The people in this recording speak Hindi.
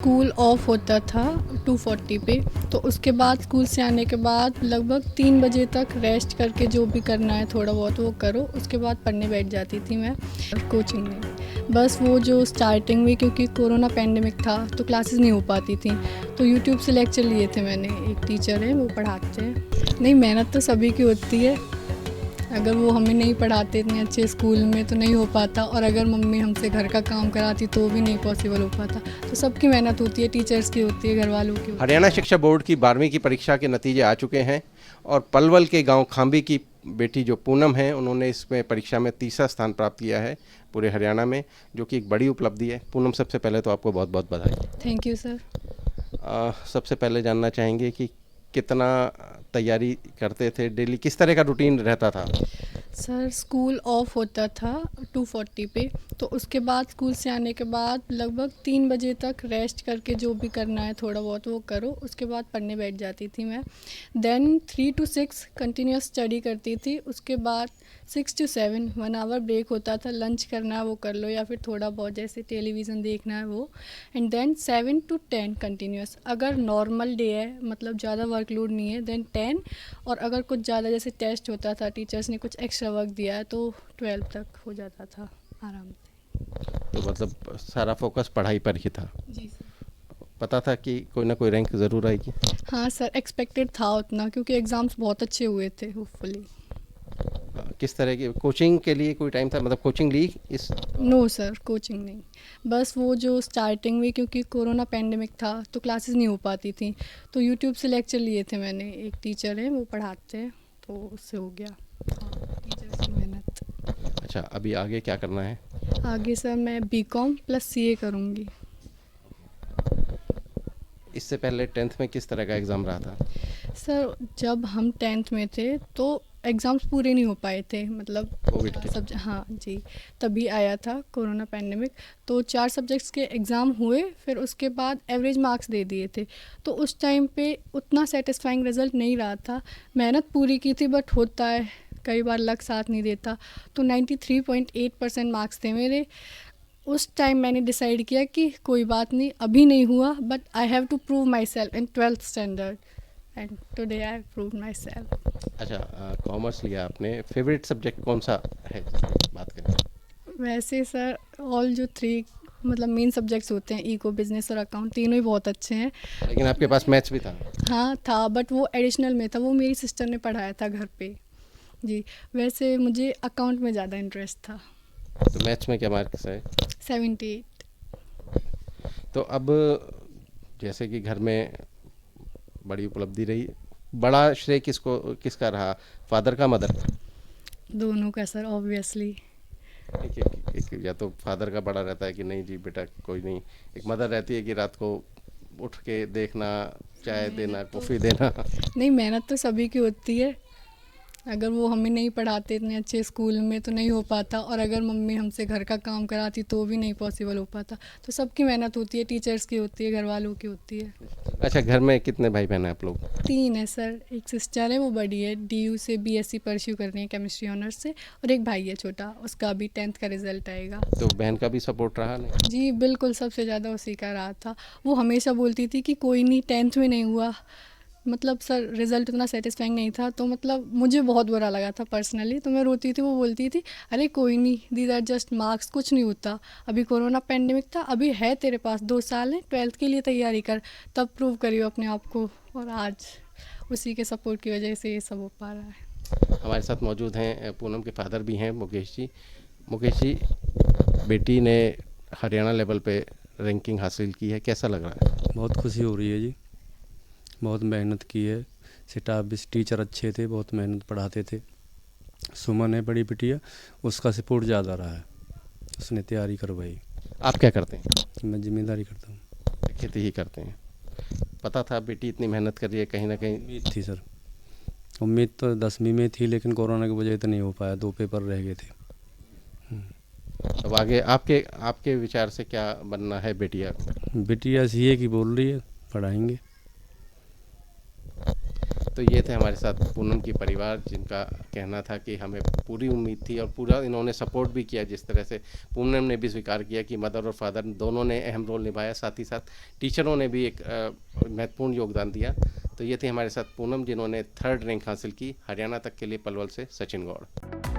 स्कूल ऑफ होता था 2:40 पे। तो उसके बाद स्कूल से आने के बाद लगभग 3 बजे तक रेस्ट करके जो भी करना है थोड़ा बहुत वो करो, उसके बाद पढ़ने बैठ जाती थी मैं। कोचिंग नहीं, बस वो जो स्टार्टिंग में क्योंकि कोरोना पैंडेमिक था तो क्लासेस नहीं हो पाती थी, तो यूट्यूब से लेक्चर लिए थे मैंने। एक टीचर है वो पढ़ाते हैं। नहीं, मेहनत तो सभी की होती है। अगर वो हमें नहीं पढ़ाते इतने अच्छे स्कूल में तो नहीं हो पाता, और अगर मम्मी हमसे घर का काम कराती तो भी नहीं पॉसिबल हो पाता। तो सबकी मेहनत होती है, टीचर्स की होती है, घर वालों की होती है। हरियाणा शिक्षा बोर्ड की 12वीं की परीक्षा के नतीजे आ चुके हैं और पलवल के गांव खांबी की बेटी जो पूनम है उन्होंने इसमें परीक्षा में तीसरा स्थान प्राप्त किया है पूरे हरियाणा में, जो कि एक बड़ी उपलब्धि है। पूनम, सबसे पहले तो आपको बहुत बहुत बधाई। Thank you sir. सबसे पहले जानना चाहेंगे कि कितना तैयारी करते थे, डेली किस तरह का रूटीन रहता था? सर स्कूल ऑफ होता था 2:40 पे। तो उसके बाद स्कूल से आने के बाद लगभग 3 बजे तक रेस्ट करके जो भी करना है थोड़ा बहुत वो करो, उसके बाद पढ़ने बैठ जाती थी मैं। देन 3 to 6 कंटिन्यूस स्टडी करती थी। उसके बाद 6 to 7 1 आवर ब्रेक होता था, लंच करना है वो कर लो या फिर थोड़ा बहुत जैसे टेलीविज़न देखना है वो। And then 7 to 10 continuous. अगर नॉर्मल डे है, मतलब ज़्यादा वर्कलोड नहीं है, देन 10। और अगर कुछ ज़्यादा जैसे टेस्ट होता था, टीचर्स ने कुछ एक्स्ट्रा वर्क दिया है तो 12 तक हो जाता था आराम से। तो मतलब सारा फोकस पढ़ाई पर ही था। जी सर। पता था कि कोई ना कोई रैंक ज़रूर आएगी। हाँ सर, एक्सपेक्टेड था उतना, क्योंकि एग्ज़ाम्स बहुत अच्छे हुए थे होपफुली। किस तरह की कोचिंग के लिए कोई टाइम था, मतलब कोचिंग ली इस? नो सर, कोचिंग नहीं। बस वो जो स्टार्टिंग में क्योंकि कोरोना पैंडेमिक था तो क्लासेस नहीं हो पाती थी, तो यूट्यूब से लेक्चर लिए थे मैंने। एक टीचर है वो पढ़ाते हैं, तो उससे हो गया। हाँ, टीचर्स की मेहनत। अच्छा, अभी आगे क्या करना है? आगे सर मैं बीकॉम प्लस सीए करूँगी। इससे पहले 10th में किस तरह का एग्ज़ाम रहा था? सर जब हम 10th में थे तो एग्ज़ाम्स पूरे नहीं हो पाए थे, मतलब कोविड के? हाँ जी, तभी आया था कोरोना पैंडेमिक। तो 4 सब्जेक्ट्स के एग्ज़ाम हुए, फिर उसके बाद एवरेज मार्क्स दे दिए थे। तो उस टाइम पे उतना सेटिस्फाइंग रिज़ल्ट नहीं रहा था। मेहनत पूरी की थी, बट होता है कई बार लक साथ नहीं देता। तो 93.8% मार्क्स थे मेरे। उस टाइम मैंने डिसाइड किया कि कोई बात नहीं, अभी नहीं हुआ, but I have to prove myself in 12th standard, and today I prove myself. अच्छा, कॉमर्स लिया आपने, फेवरेट सब्जेक्ट कौन सा है जिसकी बात करें? वैसे सर ऑल जो 3 मतलब मेन सब्जेक्ट्स होते हैं, इको, बिजनेस और अकाउंट, तीनों ही बहुत अच्छे हैं। लेकिन आपके पास मैथ्स भी था? हाँ था, बट वो एडिशनल में था, वो मेरी सिस्टर ने पढ़ाया था घर पे। जी, वैसे मुझे अकाउंट में ज़्यादा इंटरेस्ट था। तो मैथ्स में क्या मार्क्स है? 78। तो अब जैसे कि घर में बड़ी उपलब्धि रही, बड़ा श्रेय किसका रहा, फादर का, मदर का? दोनों का सर, ऑब्वियसली। एक या तो फादर का बड़ा रहता है कि नहीं जी बेटा कोई नहीं, एक मदर रहती है कि रात को उठ के देखना, चाय देना, कॉफ़ी देना। नहीं, मेहनत तो सभी की होती है। अगर वो हमें नहीं पढ़ाते इतने अच्छे स्कूल में तो नहीं हो पाता, और अगर मम्मी हमसे घर का काम कराती तो भी नहीं पॉसिबल हो पाता। तो सबकी मेहनत होती है, टीचर्स की होती है, घर वालों की होती है। अच्छा, घर में कितने भाई बहन हैं आप लोग? 3 है सर। एक सिस्टर है, वो बड़ी है, डीयू से बीएससी परस्यू कर रही है केमिस्ट्री ऑनर्स से। और एक भाई है छोटा, उसका अभी 10th का रिजल्ट आएगा। तो बहन का भी सपोर्ट रहा नहीं? जी बिल्कुल, सबसे ज़्यादा उसी का रहा था। वो हमेशा बोलती थी कि कोई नहीं, 10th में नहीं हुआ, मतलब सर रिज़ल्ट उतना सेटिस्फाइंग नहीं था, तो मतलब मुझे बहुत बुरा लगा था पर्सनली। तो मैं रोती थी, वो बोलती थी अरे कोई नहीं, दीज आर जस्ट मार्क्स, कुछ नहीं होता। अभी कोरोना पैंडेमिक था, अभी है तेरे पास 2 साल है, 12th के लिए तैयारी कर, तब प्रूव करियो अपने आप को। और आज उसी के सपोर्ट की वजह से ये सब हो पा रहा है। हमारे साथ मौजूद हैं पूनम के फादर भी हैं, मुकेश जी। मुकेश जी, बेटी ने हरियाणा लेवल पे रैंकिंग हासिल की है, कैसा लग रहा है? बहुत खुशी हो रही है जी। बहुत मेहनत की है, स्टाफ भी, टीचर अच्छे थे, बहुत मेहनत पढ़ाते थे। सुमन है बड़ी बिटिया, उसका सपोर्ट ज़्यादा रहा है, उसने तैयारी करवाई। आप क्या करते हैं? मैं जिम्मेदारी करता हूँ। खेती ही करते हैं। पता था बेटी इतनी मेहनत कर रही है, कहीं ना कहीं? उम्मीद थी सर, उम्मीद तो 10वीं में थी, लेकिन कोरोना की वजह से नहीं हो पाया, 2 पेपर रह गए थे। अब आगे आपके आपके विचार से क्या बनना है बेटिया को? बिटिया सीए की बोल रही है, पढ़ाएंगे। तो ये थे हमारे साथ पूनम की परिवार, जिनका कहना था कि हमें पूरी उम्मीद थी और पूरा इन्होंने सपोर्ट भी किया। जिस तरह से पूनम ने भी स्वीकार किया कि मदर और फादर दोनों ने अहम रोल निभाया, साथ ही साथ टीचरों ने भी एक महत्वपूर्ण योगदान दिया। तो ये थी हमारे साथ पूनम, जिन्होंने 3rd रैंक हासिल की। हरियाणा तक के लिए पलवल से सचिन गौड़।